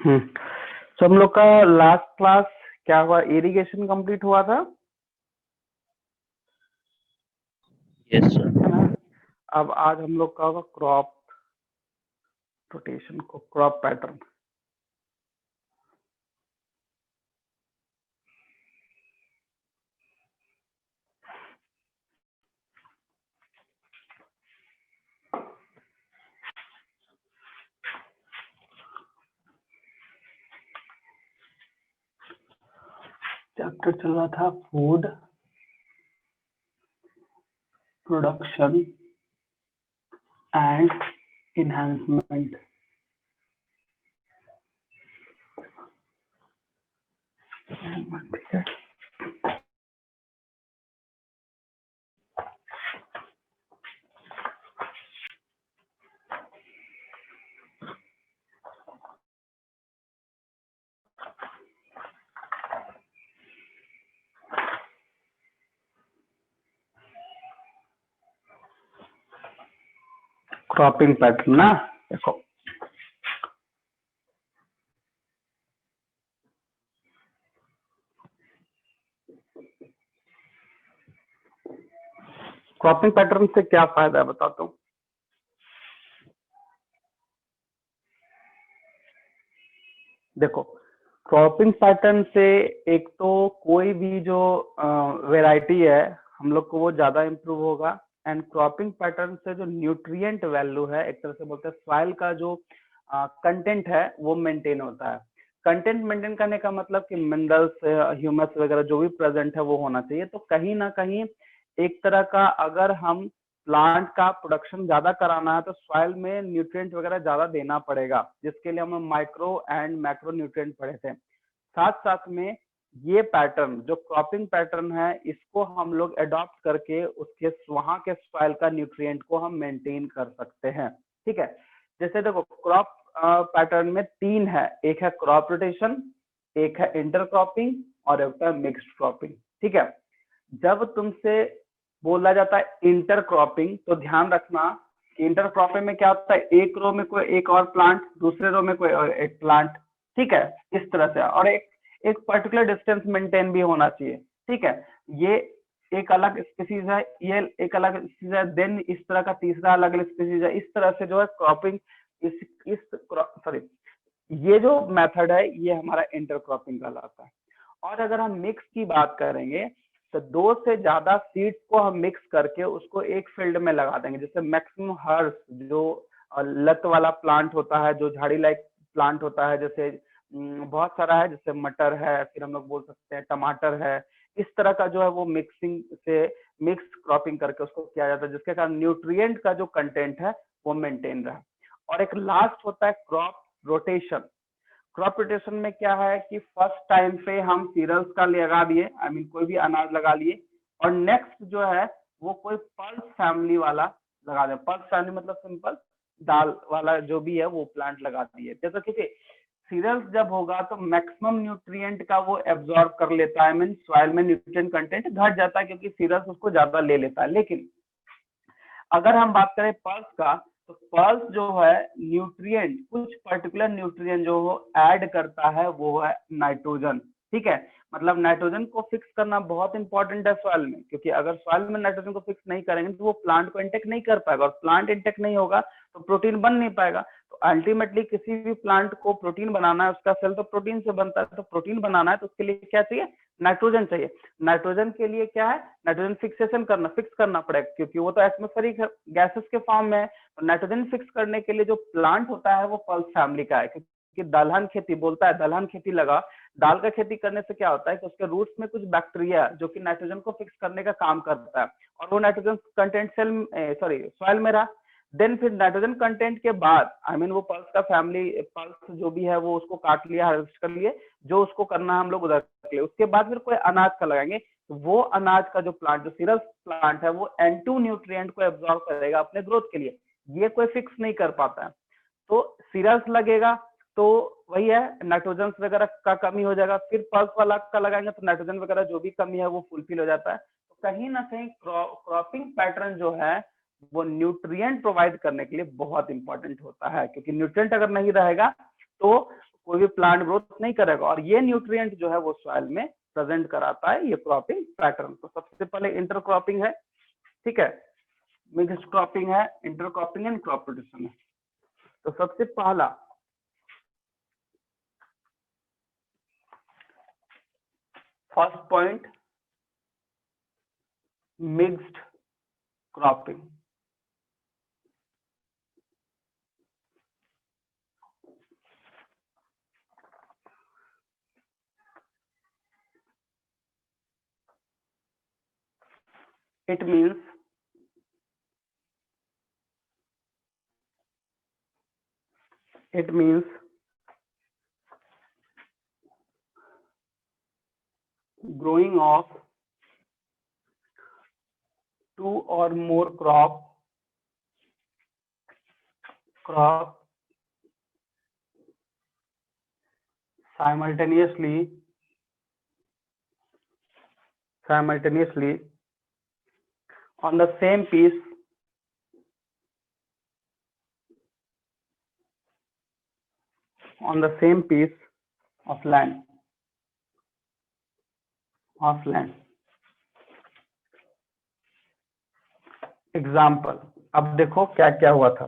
हम्म तो हम लोग का लास्ट क्लास क्या हुआ, इरिगेशन कंप्लीट हुआ था यस सर। है ना। अब आज हम लोग का होगा क्रॉप रोटेशन को क्रॉप पैटर्न। चैप्टर चल रहा था फूड प्रोडक्शन एंड इनहैंसमेंट। ठीक है, क्रॉपिंग पैटर्न ना। देखो क्रॉपिंग पैटर्न से क्या फायदा है बताता हूँ। देखो क्रॉपिंग पैटर्न से एक तो कोई भी जो वैरायटी है हम लोग को वो ज्यादा इम्प्रूव होगा। एंड क्रॉपिंग पैटर्न से जो न्यूट्रिएंट वैल्यू है, एक तरह से बोलते हैं सॉइल का जो कंटेंट है वो मेंटेन होता है। कंटेंट मेंटेन करने का मतलब कि मिनरल्स ह्यूमस वगैरह जो भी प्रेजेंट है वो होना चाहिए। तो कहीं ना कहीं एक तरह का अगर हम प्लांट का प्रोडक्शन ज्यादा कराना है तो सॉइल में न्यूट्रिएंट वगैरह ज्यादा देना पड़ेगा, जिसके लिए हम माइक्रो एंड मैक्रो न्यूट्रिएंट पढ़े थे। साथ साथ में ये पैटर्न जो क्रॉपिंग पैटर्न है इसको हम लोग अडॉप्ट करके उसके वहां के सॉइल का न्यूट्रिएंट को हम मेंटेन कर सकते हैं। ठीक है, जैसे देखो क्रॉप पैटर्न में तीन है, एक है क्रॉप रोटेशन, एक है इंटरक्रॉपिंग और एक है मिक्स्ड क्रॉपिंग। ठीक है, जब तुमसे बोला जाता है इंटरक्रॉपिंग तो ध्यान रखना कि इंटरक्रॉपिंग में क्या होता है, एक रो में कोई एक और प्लांट, दूसरे रो में कोई और एक प्लांट। ठीक है, इस तरह से, और एक एक पर्टिकुलर डिस्टेंस मेंटेन भी होना चाहिए। ठीक है, ये एक अलग स्पीसीज है, ये एक अलग स्पीसीज है, देन इस तरह का तीसरा अलग अलग स्पीसीज है। इस तरह से जो है क्रॉपिंग इस सॉरी ये जो मेथड है ये हमारा इंटरक्रॉपिंग कहलाता है। और अगर हम मिक्स की बात करेंगे तो दो से ज्यादा सीड्स को हम मिक्स करके उसको एक फील्ड में लगा देंगे। जैसे मैक्सिमम हर्स जो लत वाला प्लांट होता है, जो झाड़ी लाइक प्लांट होता है, जैसे बहुत सारा है, जैसे मटर है, फिर हम लोग बोल सकते हैं टमाटर है। इस तरह का जो है वो मिक्सिंग से मिक्स क्रॉपिंग करके उसको किया जाता है, जिसके कारण न्यूट्रिएंट का जो कंटेंट है वो मेंटेन रहा। और एक लास्ट होता है क्रॉप रोटेशन। क्रॉप रोटेशन में क्या है कि फर्स्ट टाइम पे हम सीरियल्स का लगा दिए, आई मीन कोई भी अनाज लगा लिए, और नेक्स्ट जो है वो कोई पल्स फैमिली वाला लगा दे। पल्स फैमिली मतलब सिंपल दाल वाला जो भी है वो प्लांट लगा दिए। जैसे कि सीरियल्स जब होगा तो मैक्सिमम न्यूट्रिएंट का वो एब्जॉर्ब कर लेता है, मीन सॉइल में न्यूट्रिएंट कंटेंट घट जाता है क्योंकि सीरियल्स उसको ज्यादा ले लेता है। लेकिन अगर हम बात करें पल्स का तो पल्स जो है न्यूट्रिएंट, कुछ पर्टिकुलर न्यूट्रिएंट जो ऐड करता है वो है नाइट्रोजन। ठीक है, मतलब नाइट्रोजन को फिक्स करना बहुत इंपॉर्टेंट है सॉइल में, क्योंकि अगर सॉइल में नाइट्रोजन को फिक्स नहीं करेंगे तो वो प्लांट को इंटेक नहीं कर पाएगा, और प्लांट इंटेक नहीं होगा तो प्रोटीन बन नहीं पाएगा। तो अल्टीमेटली किसी भी प्लांट को प्रोटीन बनाना है, उसका सेल तो प्रोटीन से बनता है, तो प्रोटीन बनाना है तो उसके लिए क्या चाहिए, नाइट्रोजन चाहिए। नाइट्रोजन के लिए क्या है, नाइट्रोजन फिक्सेशन करना, फिक्स करना पड़ेगा, क्योंकि वो तो एटमॉस्फेरिक गैसेस के फॉर्म में है। तो नाइट्रोजन फिक्स करने के लिए जो प्लांट होता है वो पल्स फैमिली का है, क्योंकि दलहन खेती बोलता है, दलहन खेती लगा, दाल का खेती करने से क्या होता है कि उसके रूट्स में कुछ बैक्टीरिया जो कि नाइट्रोजन को फिक्स करने का काम करता है, और वो नाइट्रोजन कंटेंट सॉइल में रहा। देन फिर नाइट्रोजन कंटेंट के बाद आई मीन वो पल्स का फैमिली, पल्स जो भी है वो उसको काट लिया, हार्वेस्ट कर लिए, जो उसको करना है हम लोग उधर कर लिए। उसके बाद फिर कोई अनाज का लगाएंगे, तो वो अनाज का जो प्लांट, जो सीरियल प्लांट है, वो N2 न्यूट्रिएंट को एब्जॉर्ब करेगा अपने ग्रोथ के लिए। ये कोई फिक्स नहीं कर पाता है। तो सीरियल्स लगेगा तो वही है, नाइट्रोजन वगैरह का कमी हो जाएगा। फिर पल्स वाला का लगाएंगे तो नाइट्रोजन वगैरह जो भी कमी है वो फुलफिल हो जाता है। तो कहीं ना कहीं क्रॉपिंग पैटर्न जो है वो न्यूट्रिएंट प्रोवाइड करने के लिए बहुत इंपॉर्टेंट होता है, क्योंकि न्यूट्रिएंट अगर नहीं रहेगा तो कोई भी प्लांट ग्रोथ नहीं करेगा, और ये न्यूट्रिएंट जो है वो सॉइल में प्रेजेंट कराता है ये क्रॉपिंग पैटर्न। तो सबसे पहले इंटरक्रॉपिंग है, ठीक है, मिक्स्ड क्रॉपिंग है, इंटरक्रॉपिंग एंड क्रॉप रोटेशन है। तो सबसे पहला first point, mixed cropping. It means growing of two or more crop simultaneously on the same piece of land. Example, अब देखो क्या क्या हुआ था।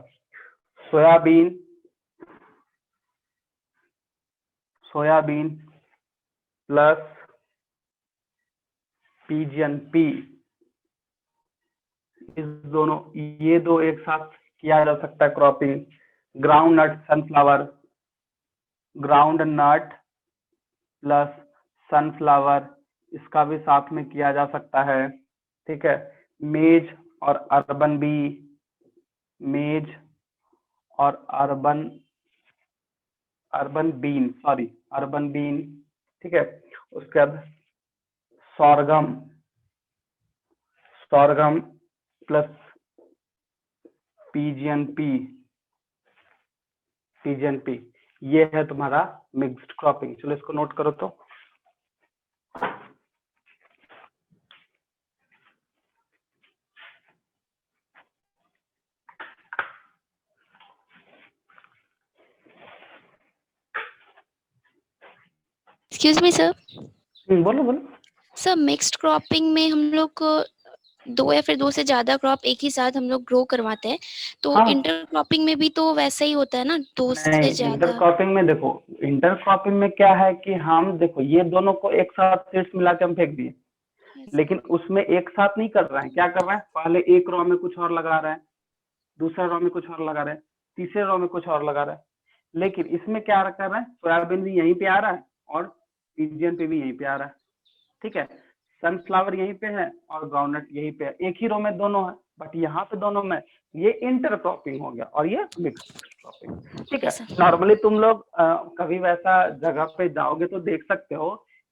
सोयाबीन प्लस पीजियन पी, इस दोनों, ये दो एक साथ किया जा सकता है cropping. Groundnut plus sunflower, इसका भी साथ में किया जा सकता है, ठीक है। मेज और अर्बन बीन, ठीक है। उसके बाद सॉरगम प्लस पीजियन पी, ये है तुम्हारा मिक्स्ड क्रॉपिंग। चलो इसको नोट करो। तो एक्सक्यूज मी सर। बोलो। सर मिक्स्ड क्रॉपिंग में हम लोग को दो या फिर दो से ज्यादा क्रॉप एक ही साथ हम लोग ग्रो करवाते हैं, तो हाँ। इंटरक्रॉपिंग में भी तो वैसा ही होता है ना, दो से ज्यादा? इंटरक्रॉपिंग में देखो, इंटरक्रॉपिंग में क्या है कि हम देखो ये दोनों को एक साथ सीड्स मिला के हम फेंक दिए, लेकिन उसमें एक साथ नहीं कर रहे हैं। क्या कर रहे हैं, पहले एक रो में कुछ और लगा रहे हैं, दूसरे रो में कुछ और लगा रहे हैं, तीसरे रो में कुछ और लगा रहे हैं। लेकिन इसमें क्या कर रहे हैं, सोयाबीन भी यहीं पे आ रहा है और पीजियन पे भी यहीं पे आ रहा है, ठीक है। सनफ्लावर यहीं पे है और ग्राउंडनट यहीं पे है, एक ही रो में दोनों है, बट यहाँ पे दोनों में ये इंटरक्रॉपिंग हो गया और ये मिक्स्ड क्रॉपिंग, ठीक है। नॉर्मली तुम लोग कभी वैसा जगह पे जाओगे तो देख सकते हो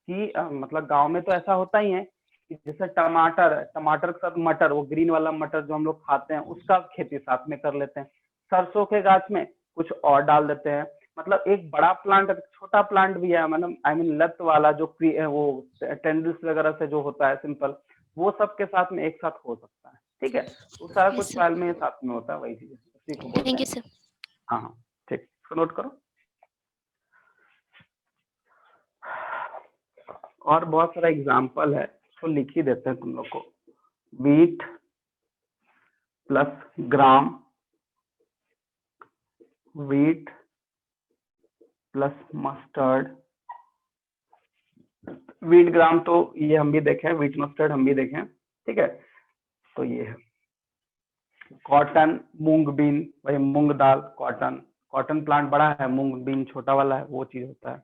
कि मतलब गांव में तो ऐसा होता ही है कि जैसे टमाटर है, टमाटर के साथ मटर, वो ग्रीन वाला मटर जो हम लोग खाते हैं, उसका खेती साथ में कर लेते हैं। सरसों के गाछ में कुछ और डाल देते हैं। मतलब एक बड़ा प्लांट, छोटा प्लांट भी है, मतलब आई मीन लत वाला जो वो टेंडल्स वगैरह से जो होता है सिंपल, वो सब के साथ में एक साथ हो सकता है, ठीक है। तो सारा कुछ सॉइल में साथ में होता है, वही चीज उसी को बोलते हैं। हाँ ठीक, इसको नोट करो। और बहुत सारा एग्जाम्पल है, उसको लिख ही देते हैं तुम लोग को। Wheat plus gram, wheat plus mustard. Wheat gram तो ये हम भी देखें, वीट मस्टर्ड हम भी देखें, ठीक है। तो ये है कॉटन, मूंग बीन, वही मूंग दाल, कॉटन प्लांट बड़ा है, मूंग बीन छोटा वाला है, वो चीज होता है।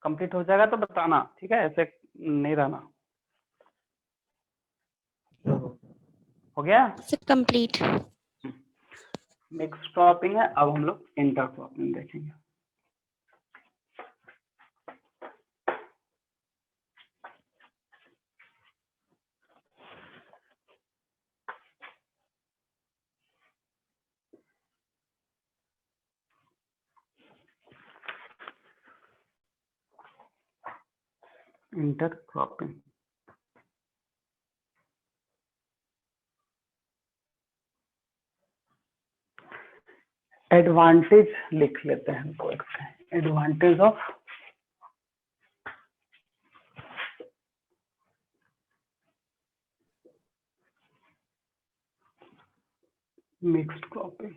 कंप्लीट हो जाएगा तो बताना, ठीक है, ऐसे नहीं रहना। हो गया? कंप्लीट। मिक्स क्रॉपिंग है, अब हम लोग इंटर क्रॉपिंग देखेंगे। इंटर क्रॉपिंग, एडवांटेज लिख लेते हैं हमको, advantage of mixed cropping.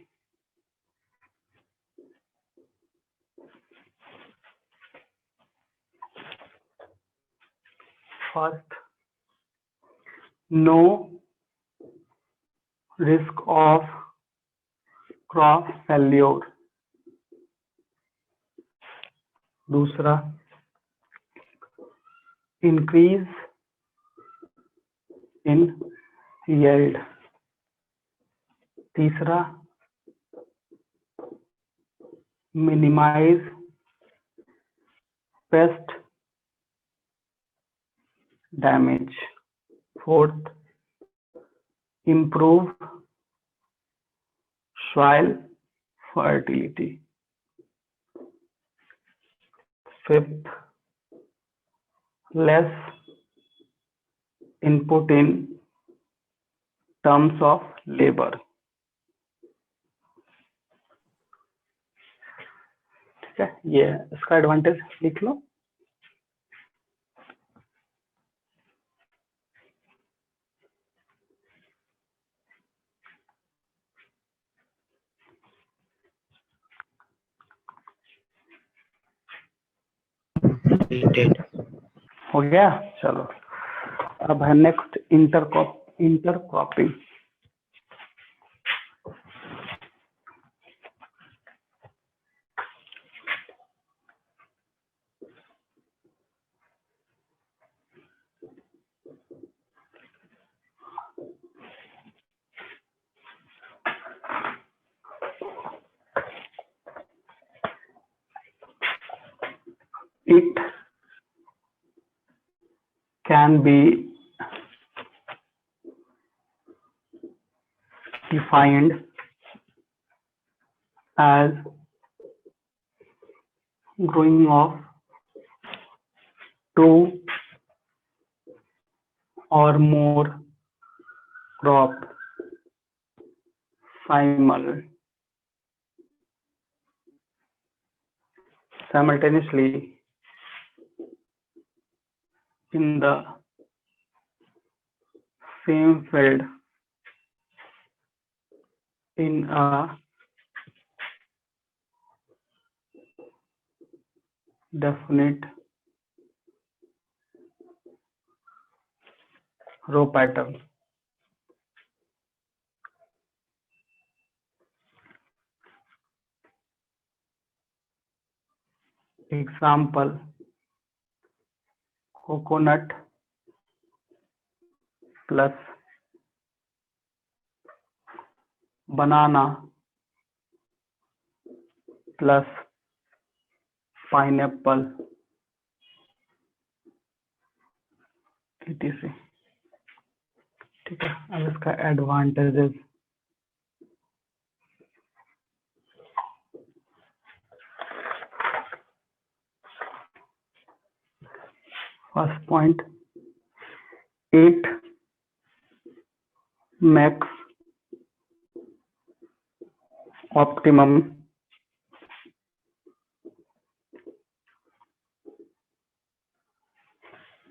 First, no risk of crop failure. दूसरा, इंक्रीज इन yield। तीसरा, minimise pest damage. Fourth, improve soil fertility। Fifth, less input in terms of labor। ठीक है, ये इसका एडवांटेज लिख लो। Completed। हो गया, चलो अब है next inter cropping. It can be defined as growing of two or more crop simultaneously in the same field in a definite row pattern। Example, coconut plus banana plus pineapple etc। ठीक है, अब इसका advantages. First point, it makes optimum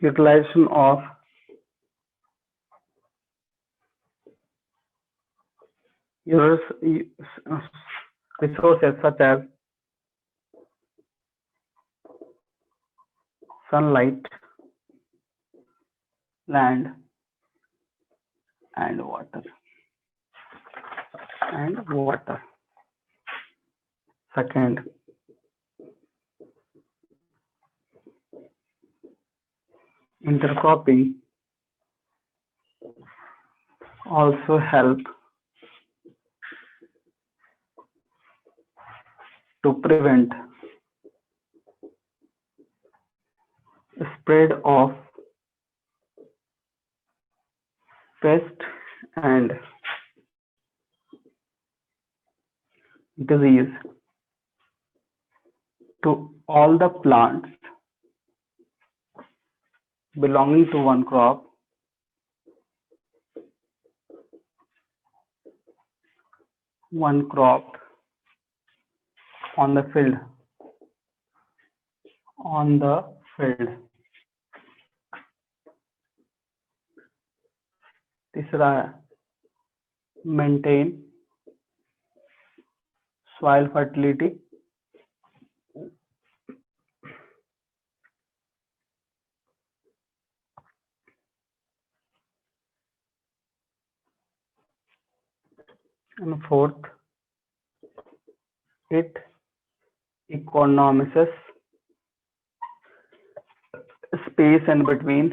utilization of resources such as sunlight, land and water। Second, intercropping also help to prevent spread of pest and disease to all the plants belonging to one crop on the field तीसरा है maintain soil fertility. And fourth, it economizes space in between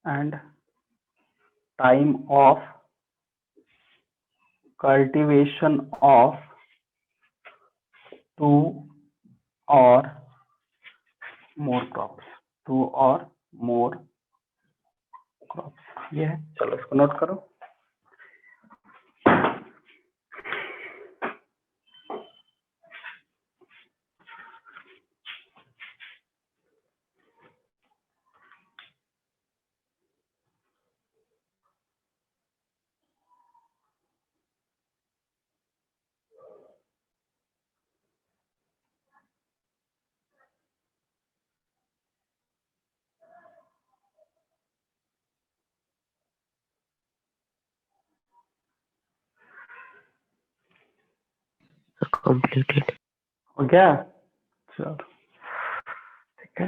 and time of cultivation of two or more crops. ये है, चलो इसको note करो. Completed. हो गया, चलो ठीक है.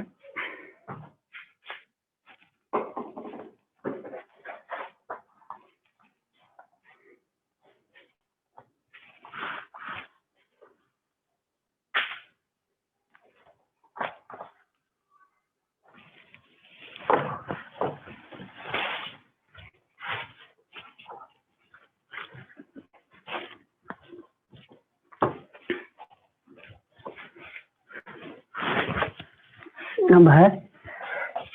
अब है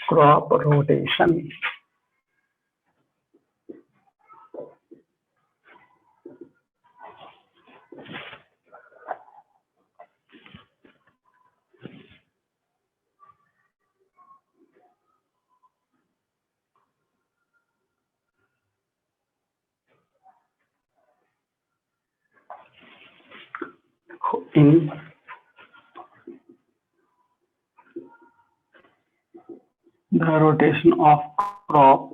crop rotation. in the rotation of crop,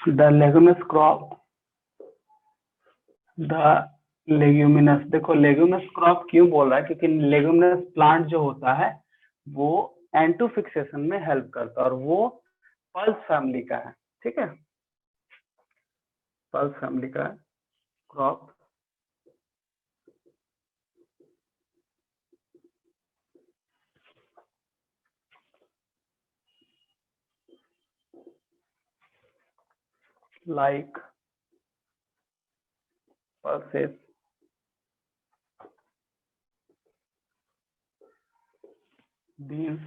the leguminous crop, देखो लेगुमिनस क्रॉप क्यों बोल रहा है, क्योंकि लेगुमिनस प्लांट जो होता है वो N2 फिक्सेशन में हेल्प करता है और वो पल्स फैमिली का है. ठीक है, पल्स फैमिली का crop. like pulses, beans,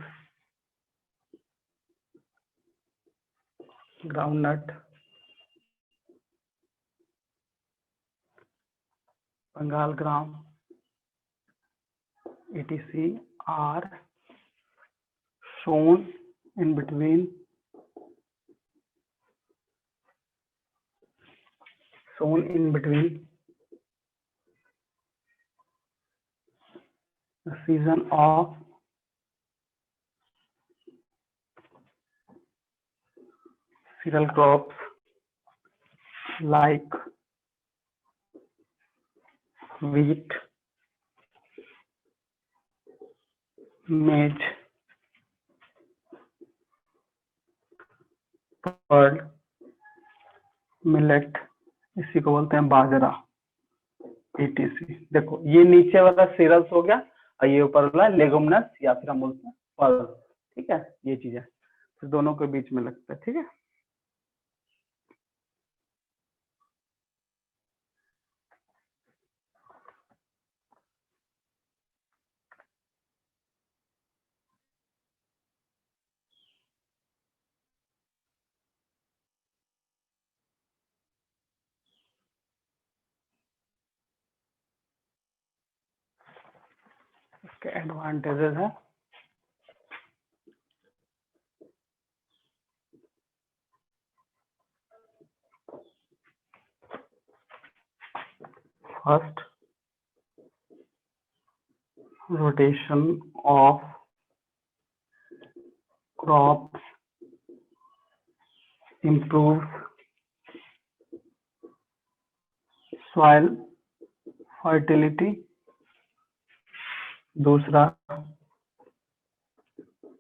groundnut, Bengal gram, etc. are shown in between the season of cereal crops like wheat, maize, pearl, millet, इसी को बोलते हैं बाजरा, etc। देखो ये नीचे वाला सीरल्स हो गया और ये ऊपर वाला लेगुमिनस या फिर हम बोलते हैं पर्ल। ठीक है, ये चीज है, तो दोनों के बीच में लगता है। ठीक है, इसके एडवांटेजेस है। First, rotation of crops improves soil fertility। दूसरा,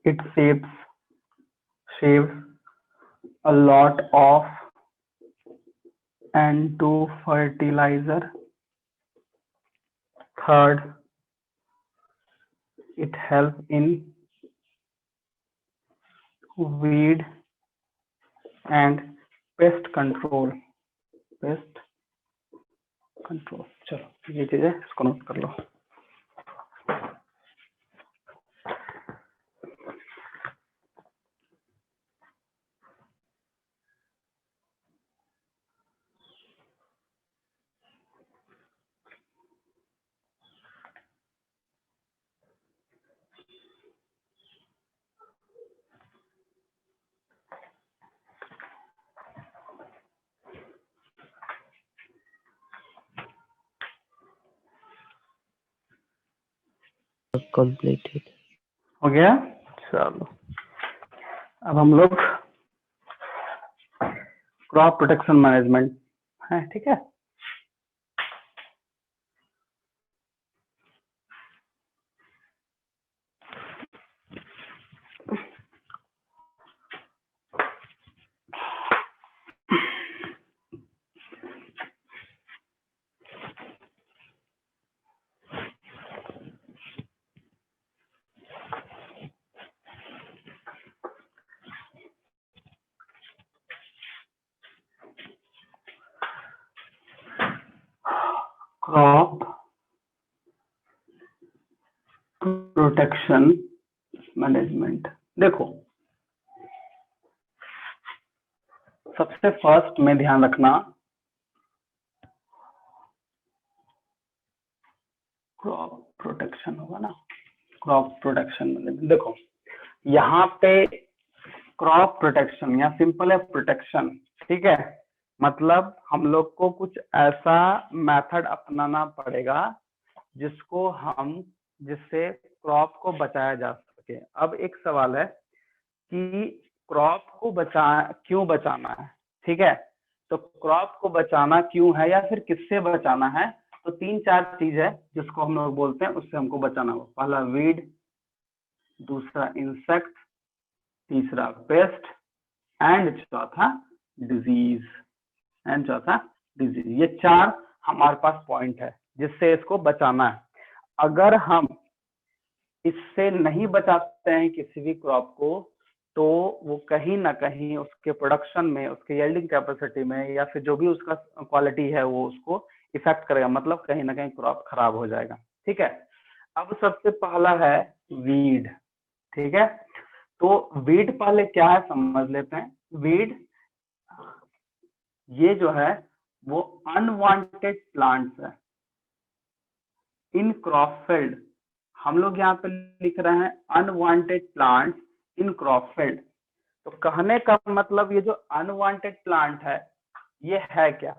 it saves a lot of N2 fertilizer। Third, it helps in weed and pest control। चलो ये चीज है, इसको नोट कर लो। Completed. हो गया, चलो अब हम लोग क्रॉप प्रोटेक्शन मैनेजमेंट है। ठीक है, क्रॉप प्रोटेक्शन मैनेजमेंट। देखो सबसे फर्स्ट में ध्यान रखना, क्रॉप प्रोटेक्शन होगा ना, क्रॉप प्रोटेक्शन मैनेजमेंट। देखो यहाँ पे क्रॉप प्रोटेक्शन या सिंपल है प्रोटेक्शन। ठीक है, मतलब हम लोग को कुछ ऐसा मेथड अपनाना पड़ेगा जिससे क्रॉप को बचाया जा सके। अब एक सवाल है कि क्रॉप को क्यों बचाना है। ठीक है, तो क्रॉप को बचाना क्यों है या फिर किससे बचाना है, तो 3-4 चीज है जिसको हम लोग बोलते हैं, उससे हमको बचाना होगा। पहला वीड, दूसरा इंसेक्ट, तीसरा पेस्ट एंड चौथा डिजीज। ये 4 हमारे पास पॉइंट है जिससे इसको बचाना है। अगर हम इससे नहीं बचाते हैं किसी भी क्रॉप को, तो वो कहीं ना कहीं उसके प्रोडक्शन में, उसके यील्डिंग कैपेसिटी में या फिर जो भी उसका क्वालिटी है वो उसको इफेक्ट करेगा, मतलब कहीं ना कहीं क्रॉप खराब हो जाएगा। ठीक है, अब सबसे पहला है वीड। ठीक है, तो वीड पहले क्या है समझ लेते हैं। वीड ये जो है वो अनवांटेड प्लांट्स है इन क्रॉप फील्ड। हम लोग यहाँ पे लिख रहे हैं unwanted plants in crop field. तो कहने का मतलब ये जो अनवांटेड प्लांट है ये है क्या।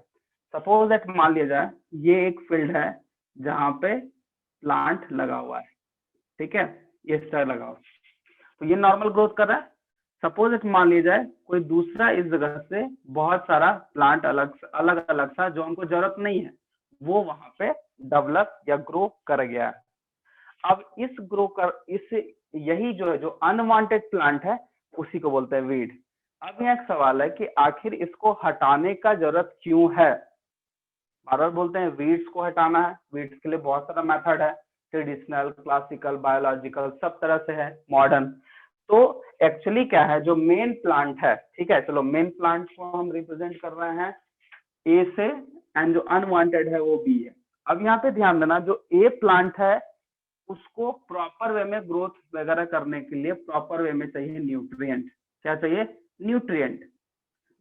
सपोज दैट मान लिया जाए ये एक फील्ड है जहाँ पे प्लांट लगा हुआ है। ठीक है, ये स्टार लगा हुआ, तो ये नॉर्मल ग्रोथ कर रहा है। सपोज दैट मान लिया जाए कोई दूसरा इस जगह से बहुत सारा प्लांट अलग अलग सा जो हमको जरूरत नहीं है वो वहां पे डेवलप या ग्रो कर गया है। अब यही जो है जो अनवांटेड प्लांट है उसी को बोलते हैं वीड। अब यहाँ एक सवाल है कि आखिर इसको हटाने का जरूरत क्यों है। बार बार बोलते हैं वीड्स को हटाना है, वीड्स के लिए बहुत सारा मेथड है, ट्रेडिशनल, क्लासिकल, बायोलॉजिकल, सब तरह से है, मॉडर्न। तो एक्चुअली क्या है, जो मेन प्लांट है, ठीक है, चलो मेन प्लांट को हम रिप्रेजेंट कर रहे हैं ए से, एंड जो अनवांटेड है वो बी है। अब यहाँ पे ध्यान देना, जो ए प्लांट है उसको प्रॉपर वे में ग्रोथ वगैरह करने के लिए प्रॉपर वे में चाहिए न्यूट्रिएंट। क्या चाहिए? न्यूट्रिएंट,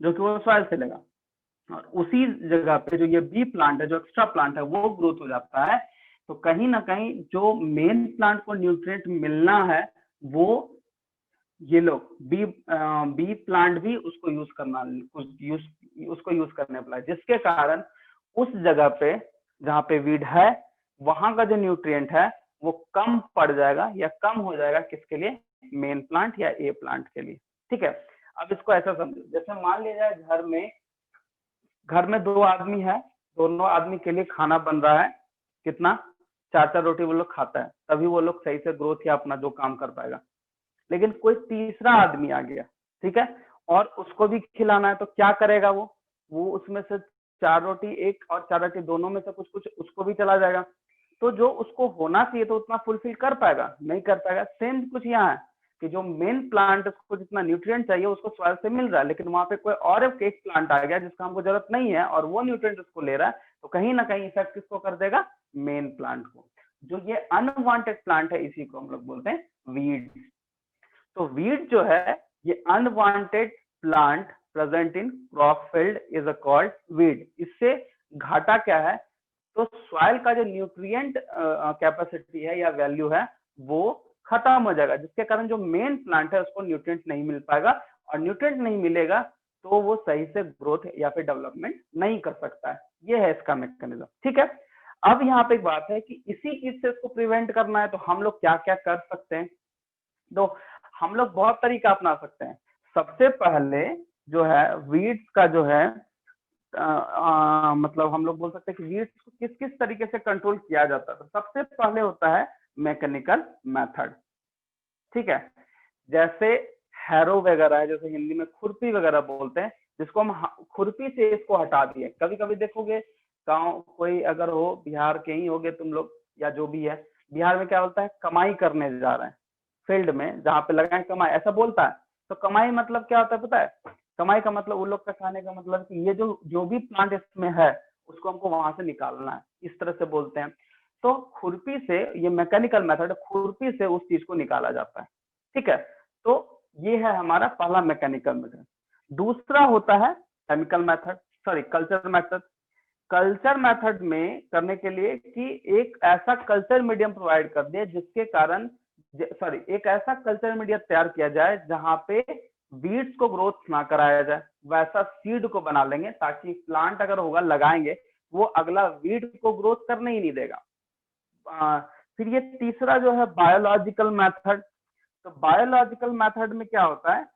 जो कि वो सॉइल से लेगा। और उसी जगह पे जो ये बी प्लांट है, जो एक्स्ट्रा प्लांट है, वो ग्रोथ हो जाता है। तो कहीं ना कहीं जो मेन प्लांट को न्यूट्रिएंट मिलना है, वो ये लोग बी प्लांट भी उसको यूज करने वाला है, जिसके कारण उस जगह पे जहाँ पे वीड है, वहां का जो न्यूट्रिएंट है वो कम पड़ जाएगा या कम हो जाएगा। किसके लिए? मेन प्लांट या ए प्लांट के लिए। ठीक है, अब इसको ऐसा समझो, जैसे मान लिया जाए घर में 2 आदमी है, दोनों आदमी के लिए खाना बन रहा है, कितना? 4-4 रोटी वो लोग खाता है, तभी वो लोग सही से ग्रोथ या अपना जो काम कर पाएगा। लेकिन कोई तीसरा आदमी आ गया, ठीक है, और उसको भी खिलाना है, तो क्या करेगा वो उसमें से 4 रोटी एक और 4 रोटी दोनों में से कुछ उसको भी चला जाएगा। तो जो उसको होना चाहिए तो उतना फुलफिल कर पाएगा? नहीं कर पाएगा। सेम कुछ यहाँ है कि जो मेन प्लांट उसको जितना न्यूट्रिएंट चाहिए उसको सॉइल से मिल रहा है, लेकिन वहां पे कोई और एक प्लांट आ गया जिसका हमको जरूरत नहीं है और वो न्यूट्रिएंट उसको ले रहा है, तो कहीं ना कहीं इफेक्ट किसको कर देगा? मेन प्लांट को। जो ये अनवांटेड प्लांट है, इसी को हम लोग बोलते हैं वीड। तो वीड जो है, ये unwanted plant present in crop field is called weed. इससे घाटा क्या है? तो सॉइल का जो न्यूट्रिएंट कैपेसिटी है या वैल्यू है वो खत्म हो जाएगा, जिसके कारण जो मेन प्लांट है उसको न्यूट्रिएंट नहीं मिल पाएगा, और न्यूट्रिएंट नहीं मिलेगा तो वो सही से ग्रोथ या फिर डेवलपमेंट नहीं कर सकता है। ये है इसका मैकेनिज्म। ठीक है, अब यहाँ पे एक बात है कि इसी चीज से इसको प्रिवेंट करना है, तो हम लोग क्या क्या कर सकते हैं? तो हम लोग बहुत तरीका अपना सकते हैं। सबसे पहले जो है वीड्स का जो है मतलब हम लोग बोल सकते हैं कि वीड्स को किस किस तरीके से कंट्रोल किया जाता है। तो सबसे पहले होता है मैकेनिकल मेथड। ठीक है, जैसे हैरो वगैरह है, जैसे हिंदी में खुरपी वगैरह बोलते हैं, जिसको हम खुरपी से इसको हटा दिए। कभी कभी देखोगे गाँव कोई अगर हो, बिहार के ही होगे तुम लोग या जो भी है, बिहार में क्या बोलता है? कमाई करने जा रहे हैं फील्ड में, जहाँ पे लगाए कमाई, ऐसा बोलता है। तो कमाई मतलब क्या होता है पता है? कमाई का मतलब उन लोग का कहने का मतलब कि ये जो भी प्लांट इसमें है उसको हमको वहां से निकालना है, इस तरह से बोलते हैं। तो खुरपी से, ये मैकेनिकल मेथड, खुरपी से उस चीज को निकाला जाता है। ठीक है, तो ये है हमारा पहला मैकेनिकल मेथड। दूसरा होता है chemical method, sorry culture method. Culture method में करने के लिए कि एक ऐसा कल्चर मीडियम प्रोवाइड कर दिया जिसके कारण एक ऐसा कल्चर मीडिया तैयार किया जाए जहां पे वीड्स को ग्रोथ ना कराया जाए, वैसा सीड को बना लेंगे ताकि प्लांट अगर होगा लगाएंगे वो अगला वीड को ग्रोथ करने ही नहीं देगा। फिर ये तीसरा जो है बायोलॉजिकल मेथड। तो बायोलॉजिकल मेथड में क्या होता है?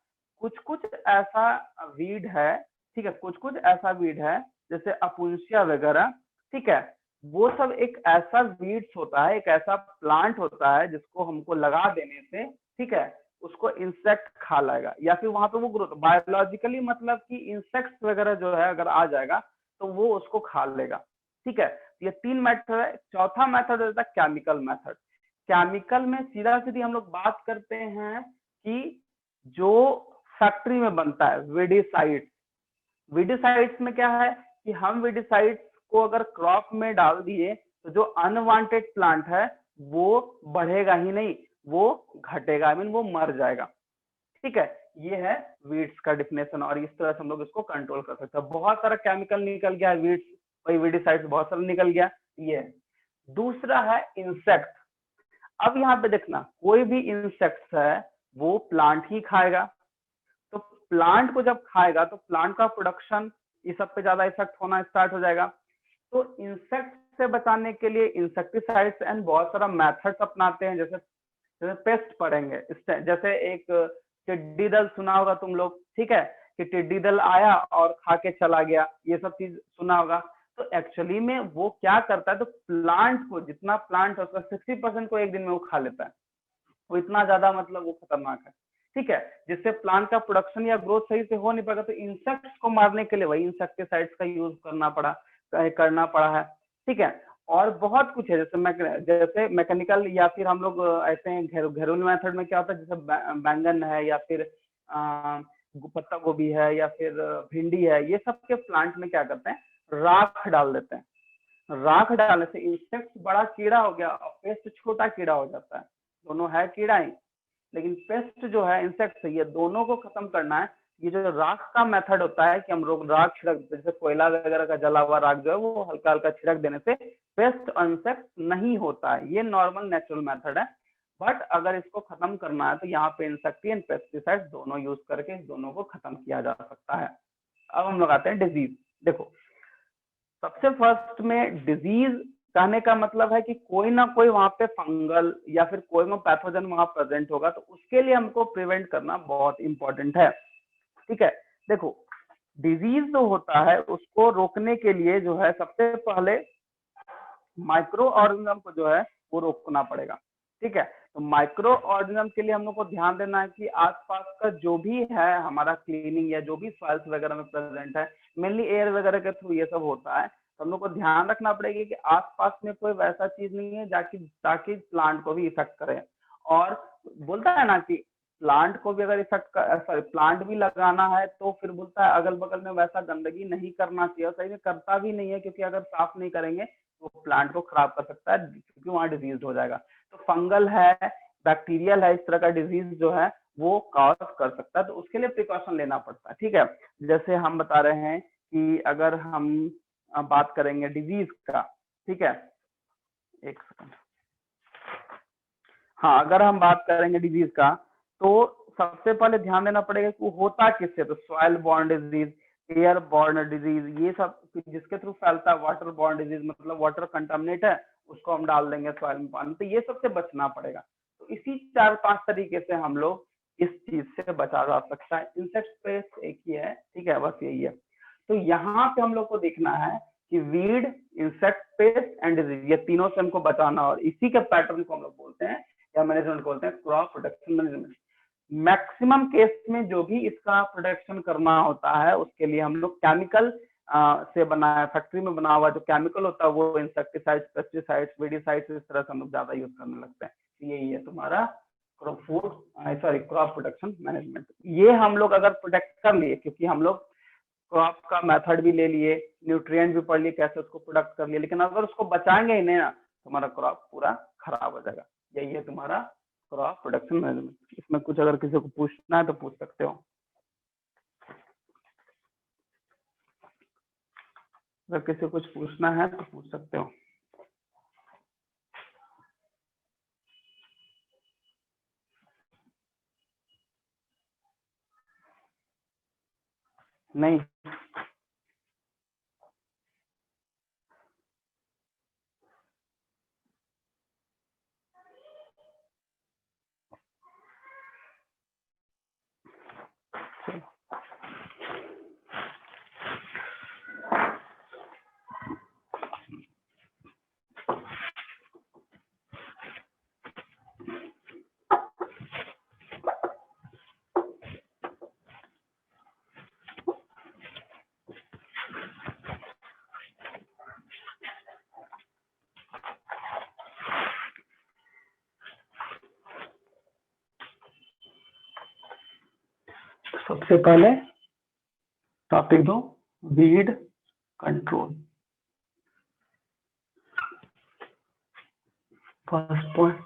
कुछ ऐसा वीड है, ठीक है, कुछ ऐसा वीड है जैसे अपुंसिया वगैरह, ठीक है, वो सब एक ऐसा वीड्स होता है, एक ऐसा प्लांट होता है जिसको हमको लगा देने से, ठीक है, उसको इंसेक्ट खा लाएगा या फिर वहां पे वो ग्रोथ, बायोलॉजिकली मतलब कि इंसेक्ट्स वगैरह जो है अगर आ जाएगा तो वो उसको खा लेगा। ठीक है, ये 3 मेथड है। चौथा मेथड होता है केमिकल मेथड। केमिकल में सीधा सीधी हम लोग बात करते हैं कि जो फैक्ट्री में बनता है वीडिसाइड्स। वीडिसाइड्स में क्या है कि हम वीडिसाइड्स को अगर क्रॉप में डाल दिए तो जो अनवांटेड प्लांट है वो बढ़ेगा ही नहीं, वो घटेगा, आई मीन वो मर जाएगा। ठीक है, ये है वीड्स का डिफिनेशन, और इस तरह से हम लोग इसको कंट्रोल कर सकते हैं। बहुत सारा केमिकल निकल गया है, वीड्स वही वीडिसाइड्स बहुत सारा निकल गया। ये दूसरा है इंसेक्ट। अब यहाँ पे देखना, कोई भी इंसेक्ट है वो प्लांट ही खाएगा, तो प्लांट को जब खाएगा तो प्लांट का प्रोडक्शन इस सब पे ज्यादा इफेक्ट होना स्टार्ट हो जाएगा। तो इंसेक्ट से बचाने के लिए इंसेक्टिसाइड्स एंड बहुत सारा मेथड्स अपनाते हैं, जैसे पेस्ट पढ़ेंगे, जैसे एक टिड्डी दल सुना होगा तुम लोग, ठीक है, कि टिड्डी दल आया और खा के चला गया, ये सब चीज सुना होगा। तो एक्चुअली में वो क्या करता है, तो प्लांट को, जितना प्लांट है उसका 60% को एक दिन में वो खा लेता है। वो इतना ज्यादा मतलब वो खतरनाक है। ठीक है, जिससे प्लांट का प्रोडक्शन या ग्रोथ सही से हो नहीं पाएगा, तो इंसेक्ट्स को मारने के लिए वही इंसेक्टिसाइड्स का यूज करना पड़ा है। ठीक है, और बहुत कुछ है, जैसे मैकेनिकल या फिर हम लोग ऐसे हैं घरेलू मेथड में क्या होता है, जैसे बैंगन है या फिर पत्ता गोभी है या फिर भिंडी है, ये सब के प्लांट में क्या करते हैं, राख डाल देते हैं। राख डालने से इंसेक्ट बड़ा कीड़ा हो गया और पेस्ट छोटा कीड़ा हो जाता है, दोनों है कीड़ा ही, लेकिन पेस्ट जो है इंसेक्ट, ये दोनों को खत्म करना है। ये जो राख का मेथड होता है कि हम लोग राख छिड़क, जैसे कोयला वगैरह का जला हुआ राख जो है वो हल्का हल्का छिड़क देने से पेस्ट और इंसेक्ट नहीं होता है, ये नॉर्मल नेचुरल मेथड है। बट अगर इसको खत्म करना है तो यहाँ पे इंसेक्टिसाइड पेस्टिसाइड दोनों यूज करके इस दोनों को खत्म किया जा सकता है। अब हम लोग आते हैं डिजीज। देखो, सबसे फर्स्ट में डिजीज कहने का मतलब है कि कोई ना कोई वहां पे फंगल या फिर कोई ना पैथोजन वहां प्रेजेंट होगा, तो उसके लिए हमको प्रिवेंट करना बहुत इंपॉर्टेंट है। ठीक है, देखो डिजीज जो होता है उसको रोकने के लिए जो है सबसे पहले माइक्रो ऑर्गेनिज्म को जो है वो रोकना पड़ेगा। ठीक है, तो माइक्रो ऑर्गेनिज्म के लिए हम लोग को ध्यान देना है कि आसपास का जो भी है हमारा क्लीनिंग या जो भी सॉइल्स वगैरह में प्रेजेंट है, मेनली एयर वगैरह के थ्रू ये सब होता है, तो हम लोग को ध्यान रखना पड़ेगा कि आसपास में कोई वैसा चीज नहीं है ताकि प्लांट को भी इफेक्ट करे। और बोलता है ना कि प्लांट को भी अगर प्लांट भी लगाना है तो फिर बोलता है अगल बगल में वैसा गंदगी नहीं करना चाहिए, सही में करता भी नहीं है, क्योंकि अगर साफ नहीं करेंगे तो प्लांट को खराब कर सकता है, क्योंकि वहां डिजीज हो जाएगा। तो फंगल है, बैक्टीरियल है, इस तरह का डिजीज जो है वो कॉज कर सकता है, तो उसके लिए प्रिकॉशन लेना पड़ता है। ठीक है, जैसे हम बता रहे हैं कि अगर हम बात करेंगे डिजीज का, ठीक है, एक सेकंड, हाँ, अगर हम बात करेंगे डिजीज का तो सबसे पहले ध्यान देना पड़ेगा कि वो होता किससे, तो soil borne disease, air borne disease, ये सब जिसके थ्रू फैलता है, वाटर बॉर्न डिजीज मतलब वाटर कंटामिनेट है उसको हम डाल देंगे सॉइल में पानी, तो ये सबसे बचना पड़ेगा। तो इसी 4-5 तरीके से हम लोग इस चीज से बचा जा सकता है। इंसेक्ट पेस्ट एक ही है, ठीक है, बस यही है। तो यहाँ पे हम लोग को देखना है कि weed, insect pest and disease, ये तीनों से हमको बचाना, और इसी के पैटर्न को हम लोग बोलते हैं या मैनेजमेंट बोलते हैं crop protection management. Maximum case में जो भी इसका प्रोटेक्शन करना होता है उसके लिए हम लोग केमिकल से बनाया, फैक्ट्री में बना हुआ जो केमिकल होता है वो इंसेक्टिसाइड्स, पेस्टिसाइड्स, वीडिसाइड्स, इस तरह से हम लोग ज्यादा यूज करने लगते हैं। यही है तुम्हारा क्रॉप प्रोटेक्शन मैनेजमेंट। ये हम लोग अगर प्रोटेक्ट कर लिए, क्योंकि हम लोग क्रॉप का मेथड भी ले लिए, न्यूट्रिएंट भी पढ़ लिए, कैसे उसको प्रोडक्ट कर लिए, लेकिन अगर उसको बचाएंगे ही नहीं ना तो हमारा क्रॉप पूरा खराब हो जाएगा। यही है तुम्हारा क्रॉप प्रोडक्शन मैनेजमेंट। इसमें कुछ अगर किसी को पूछना है तो पूछ सकते हो, अगर किसी को कुछ पूछना है तो पूछ सकते हो। नहीं, सबसे पहले टॉपिक दो, weed control. First point,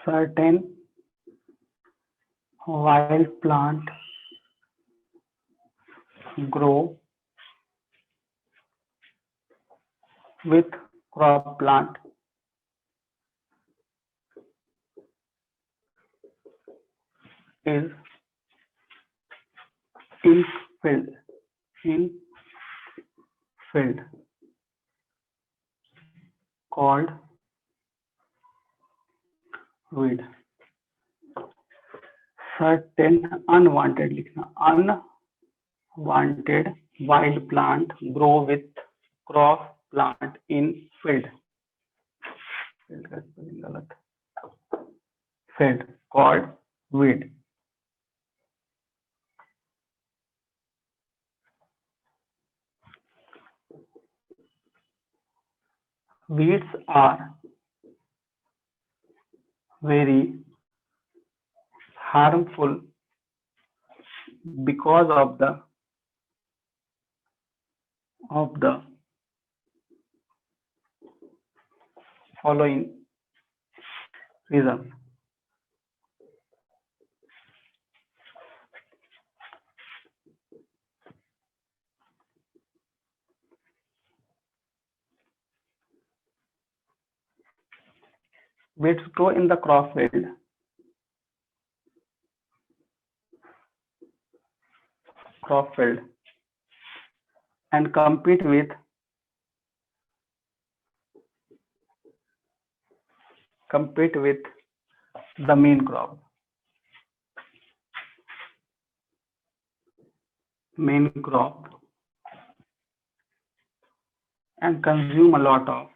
certain wild plant grow with crop plant is infilled called weed. Certain unwanted लिखना, unwanted wild plant grow with crop plant in field. Field का spelling गलत. Field called weed. Weeds are very harmful because of the following reasons. Weeds grow in the crop field. And compete with the main crop. And consume a lot of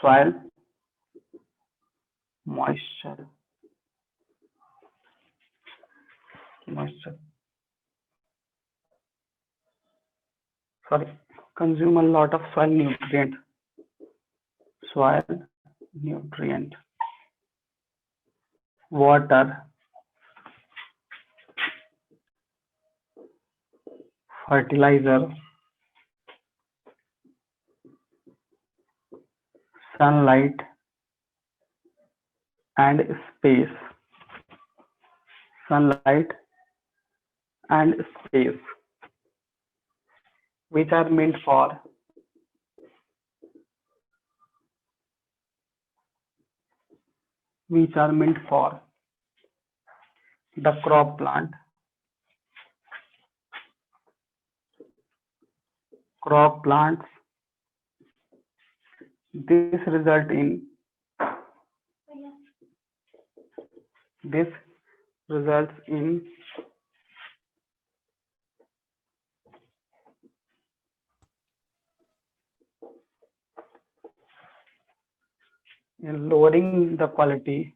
soil moisture. Consume a lot of soil nutrient, water, fertilizer, sunlight, and space. Which are meant for the crop plant. Crop plants. This result in in lowering the quality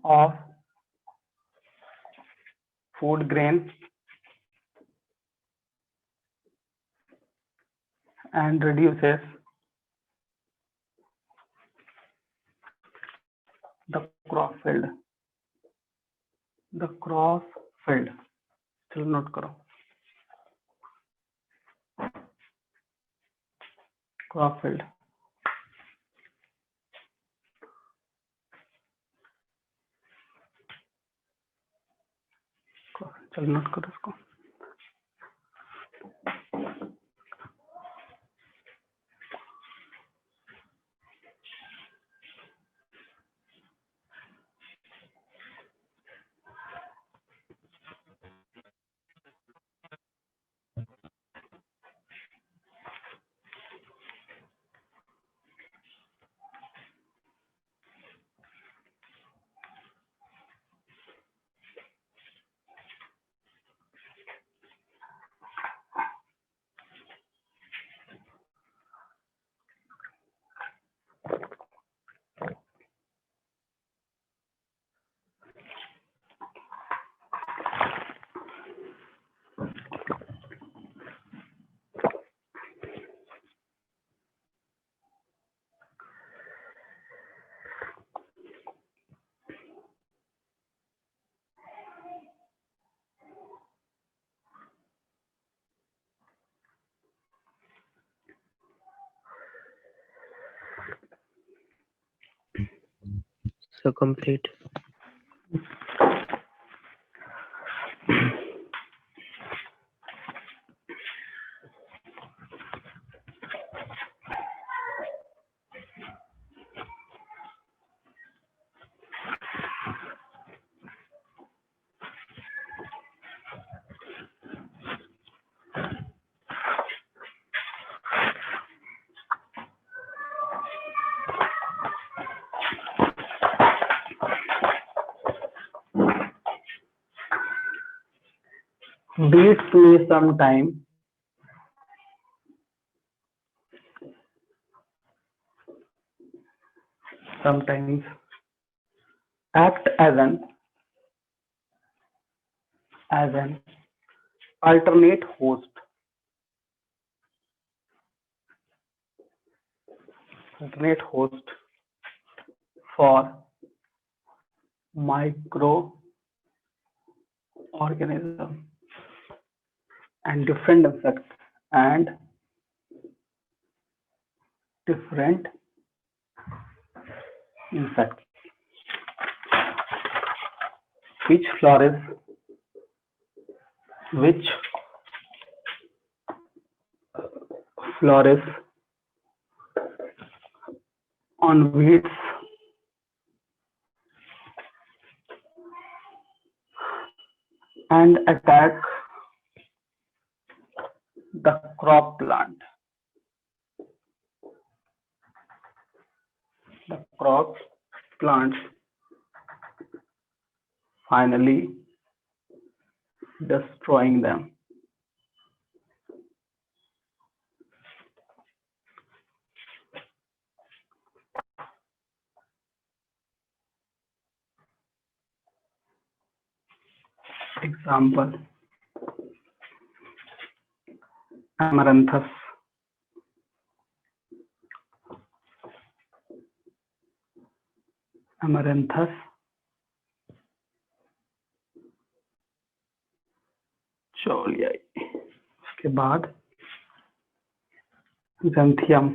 of food grains and reduces the crop field. चलो note करो. Crop field. चलो note करो इसको. So complete. Beats may sometimes act as an alternate host for microorganisms and different insects which flourish on weeds and attack the crop plant. The crop plants finally destroying them. Example: Amaranthus, चोलियाई, उसके बाद ज़ैंथियम,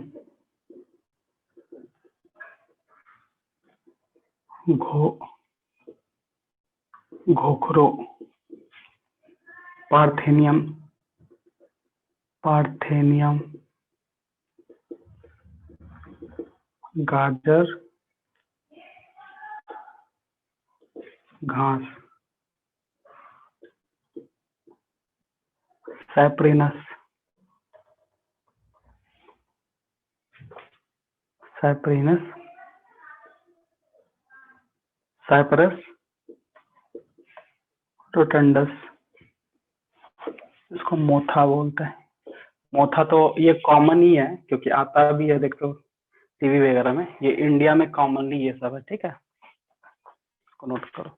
घोखरो, parthenium, गाजर घास, Cyprus, रोटंडस, इसको मोथा बोलते हैं। मोथा तो ये common ही है क्योंकि आता भी है, देखो टीवी वगैरह में, ये इंडिया में कॉमनली ये सब है, ठीक है, इसको नोट करो।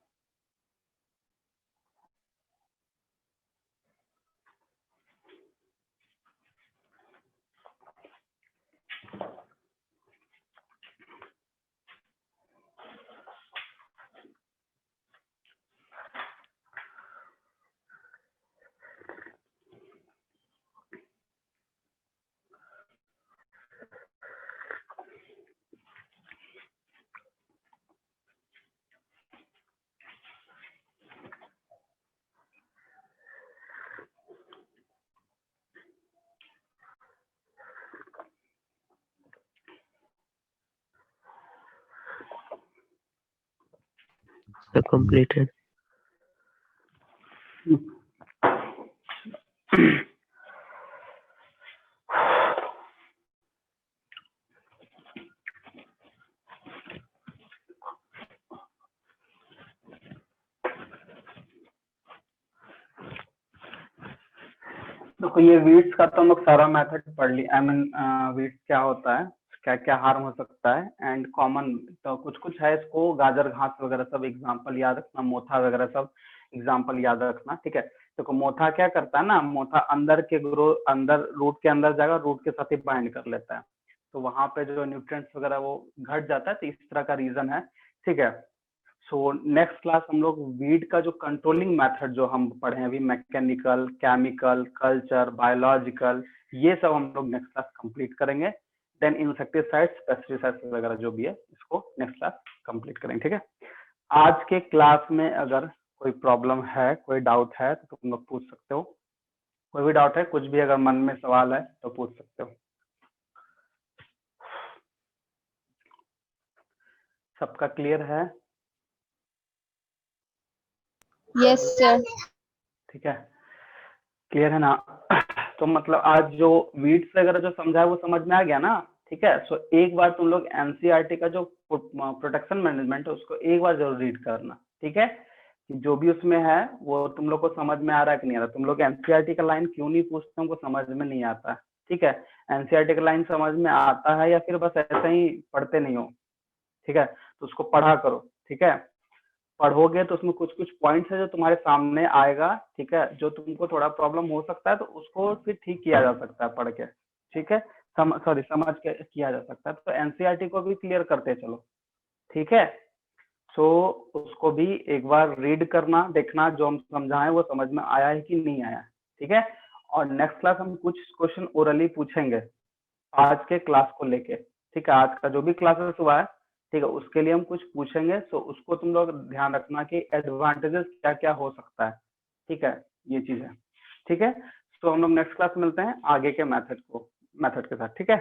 So completed. देखो ये वीड्स का तो हम लोग सारा मेथड पढ़ लिया। आई मीन वीड्स क्या होता है, क्या क्या हार्म हो सकता है, एंड कॉमन तो कुछ कुछ है, इसको गाजर घास वगैरह सब एग्जांपल याद रखना, मोथा वगैरह सब एग्जांपल याद रखना, ठीक है। देखो मोथा क्या करता है ना, मोथा अंदर रूट के अंदर जाएगा, रूट के साथ ही बाइंड कर लेता है, तो वहां पे जो न्यूट्रिएंट्स वगैरह वो घट जाता है, तो इस तरह का रीजन है, ठीक है। सो नेक्स्ट क्लास हम लोग वीड का जो कंट्रोलिंग मेथड जो हम पढ़े हैं अभी, मैकेनिकल, केमिकल, कल्चर, बायोलॉजिकल, ये सब हम लोग नेक्स्ट क्लास कंप्लीट करेंगे। देन इंसेक्टिसाइड्स, पेस्टिसाइड्स वगैरह जो भी है, इसको नेक्स्ट क्लास कंप्लीट करेंगे, ठीक है। आज के क्लास में अगर कोई प्रॉब्लम है, कोई डाउट है तो तुम लोग पूछ सकते हो। कोई भी डाउट है, कुछ भी अगर मन में सवाल है तो पूछ सकते हो। सबका क्लियर है? Yes sir. ठीक है, क्लियर है ना? तो मतलब आज जो वीड्स वगैरह जो समझा है वो समझ में आ गया ना, ठीक है। सो एक बार तुम लोग एनसीईआरटी का जो प्रोटेक्शन मैनेजमेंट है उसको एक बार जरूर रीड करना, ठीक है। कि जो भी उसमें है वो तुम लोग को समझ में आ रहा है कि नहीं आ रहा। तुम लोग एनसीईआरटी का लाइन क्यों नहीं पूछते, हमको समझ में नहीं आता। ठीक है, एनसीईआरटी का लाइन समझ में आता है या फिर बस ऐसे ही पढ़ते नहीं हो। ठीक है, तो उसको पढ़ा करो। ठीक है, पढ़ोगे तो उसमें कुछ कुछ पॉइंट्स है जो तुम्हारे सामने आएगा। ठीक है, जो तुमको थोड़ा प्रॉब्लम हो सकता है तो उसको फिर ठीक किया जा सकता है पढ़ के। ठीक है, समझ के किया जा सकता है। तो एनसीईआरटी को भी क्लियर करते चलो। ठीक है, सो उसको भी एक बार रीड करना, देखना जो हम समझाएं वो समझ में आया है कि नहीं आया। ठीक है, और नेक्स्ट क्लास हम कुछ क्वेश्चन ओरली पूछेंगे आज के क्लास को लेके। ठीक है, आज का जो भी क्लासेस हुआ है, ठीक है, उसके लिए हम कुछ पूछेंगे। सो उसको तुम लोग ध्यान रखना कि एडवांटेजेस क्या क्या हो सकता है। ठीक है, ये चीज है। ठीक है, तो हम लोग नेक्स्ट क्लास मिलते हैं आगे के मेथड के साथ। ठीक है।